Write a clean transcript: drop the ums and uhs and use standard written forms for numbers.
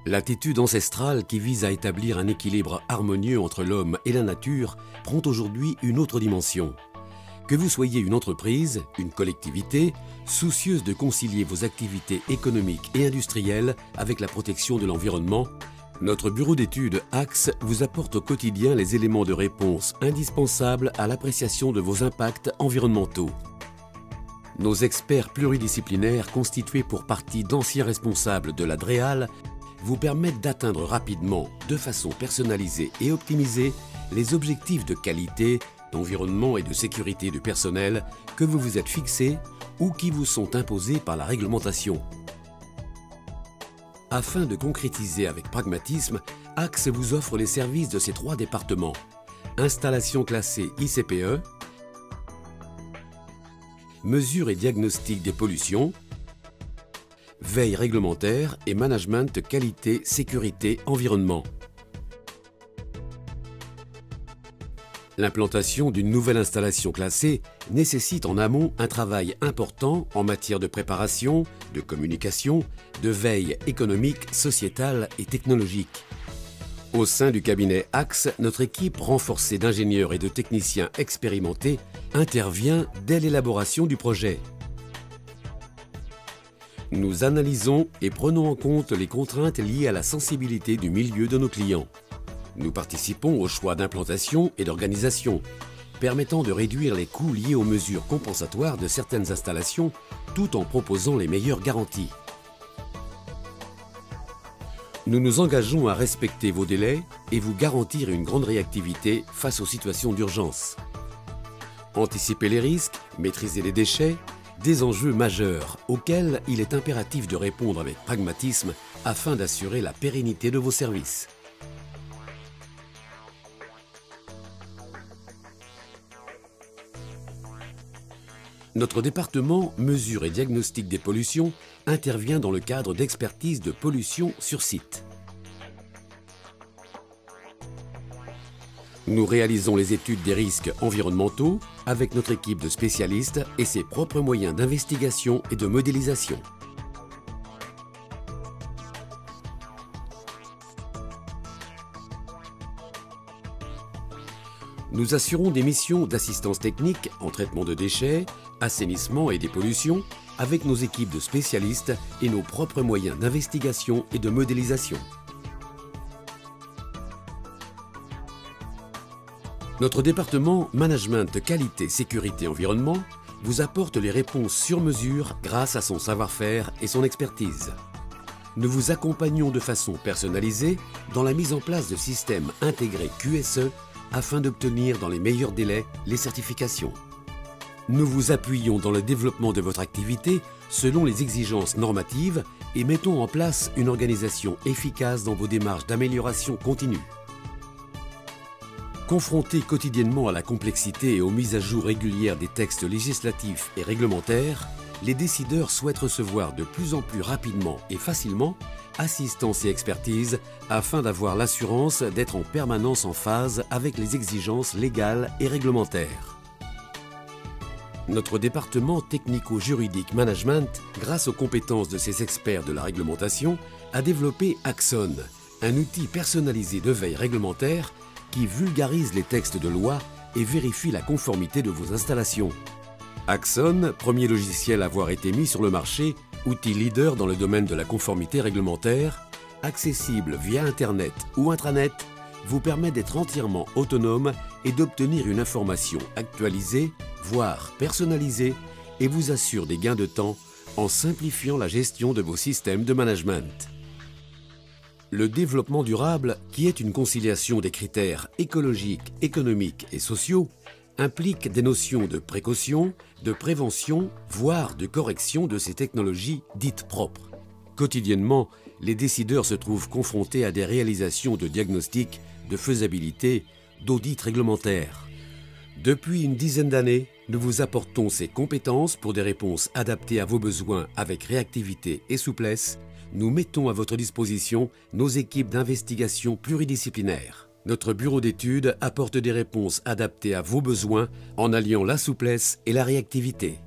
L'attitude ancestrale qui vise à établir un équilibre harmonieux entre l'homme et la nature prend aujourd'hui une autre dimension. Que vous soyez une entreprise, une collectivité, soucieuse de concilier vos activités économiques et industrielles avec la protection de l'environnement, notre bureau d'études AXE vous apporte au quotidien les éléments de réponse indispensables à l'appréciation de vos impacts environnementaux. Nos experts pluridisciplinaires, constitués pour partie d'anciens responsables de la DREAL, vous permettent d'atteindre rapidement, de façon personnalisée et optimisée, les objectifs de qualité, d'environnement et de sécurité du personnel que vous vous êtes fixés ou qui vous sont imposés par la réglementation. Afin de concrétiser avec pragmatisme, AXE vous offre les services de ces 3 départements. Installation classée ICPE, mesure et diagnostic des pollutions, veille réglementaire et management qualité, sécurité, environnement. L'implantation d'une nouvelle installation classée nécessite en amont un travail important en matière de préparation, de communication, de veille économique, sociétale et technologique. Au sein du cabinet AXE, notre équipe renforcée d'ingénieurs et de techniciens expérimentés intervient dès l'élaboration du projet. Nous analysons et prenons en compte les contraintes liées à la sensibilité du milieu de nos clients. Nous participons au choix d'implantation et d'organisation, permettant de réduire les coûts liés aux mesures compensatoires de certaines installations, tout en proposant les meilleures garanties. Nous nous engageons à respecter vos délais et vous garantir une grande réactivité face aux situations d'urgence. Anticiper les risques, maîtriser les déchets, des enjeux majeurs auxquels il est impératif de répondre avec pragmatisme afin d'assurer la pérennité de vos services. Notre département mesure et diagnostic des pollutions intervient dans le cadre d'expertise de pollution sur site. Nous réalisons les études des risques environnementaux avec notre équipe de spécialistes et ses propres moyens d'investigation et de modélisation. Nous assurons des missions d'assistance technique en traitement de déchets, assainissement et dépollution avec nos équipes de spécialistes et nos propres moyens d'investigation et de modélisation. Notre département Management Qualité Sécurité Environnement vous apporte les réponses sur mesure grâce à son savoir-faire et son expertise. Nous vous accompagnons de façon personnalisée dans la mise en place de systèmes intégrés QSE afin d'obtenir dans les meilleurs délais les certifications. Nous vous appuyons dans le développement de votre activité selon les exigences normatives et mettons en place une organisation efficace dans vos démarches d'amélioration continue. Confrontés quotidiennement à la complexité et aux mises à jour régulières des textes législatifs et réglementaires, les décideurs souhaitent recevoir de plus en plus rapidement et facilement assistance et expertise afin d'avoir l'assurance d'être en permanence en phase avec les exigences légales et réglementaires. Notre département technico-juridique management, grâce aux compétences de ses experts de la réglementation, a développé Axon, un outil personnalisé de veille réglementaire qui vulgarise les textes de loi et vérifie la conformité de vos installations. Axon, premier logiciel à avoir été mis sur le marché, outil leader dans le domaine de la conformité réglementaire, accessible via Internet ou intranet, vous permet d'être entièrement autonome et d'obtenir une information actualisée, voire personnalisée, et vous assure des gains de temps en simplifiant la gestion de vos systèmes de management. Le développement durable, qui est une conciliation des critères écologiques, économiques et sociaux, implique des notions de précaution, de prévention, voire de correction de ces technologies dites propres. Quotidiennement, les décideurs se trouvent confrontés à des réalisations de diagnostics, de faisabilité, d'audits réglementaires. Depuis une dizaine d'années, nous vous apportons ces compétences pour des réponses adaptées à vos besoins avec réactivité et souplesse. Nous mettons à votre disposition nos équipes d'investigation pluridisciplinaires. Notre bureau d'études apporte des réponses adaptées à vos besoins en alliant la souplesse et la réactivité.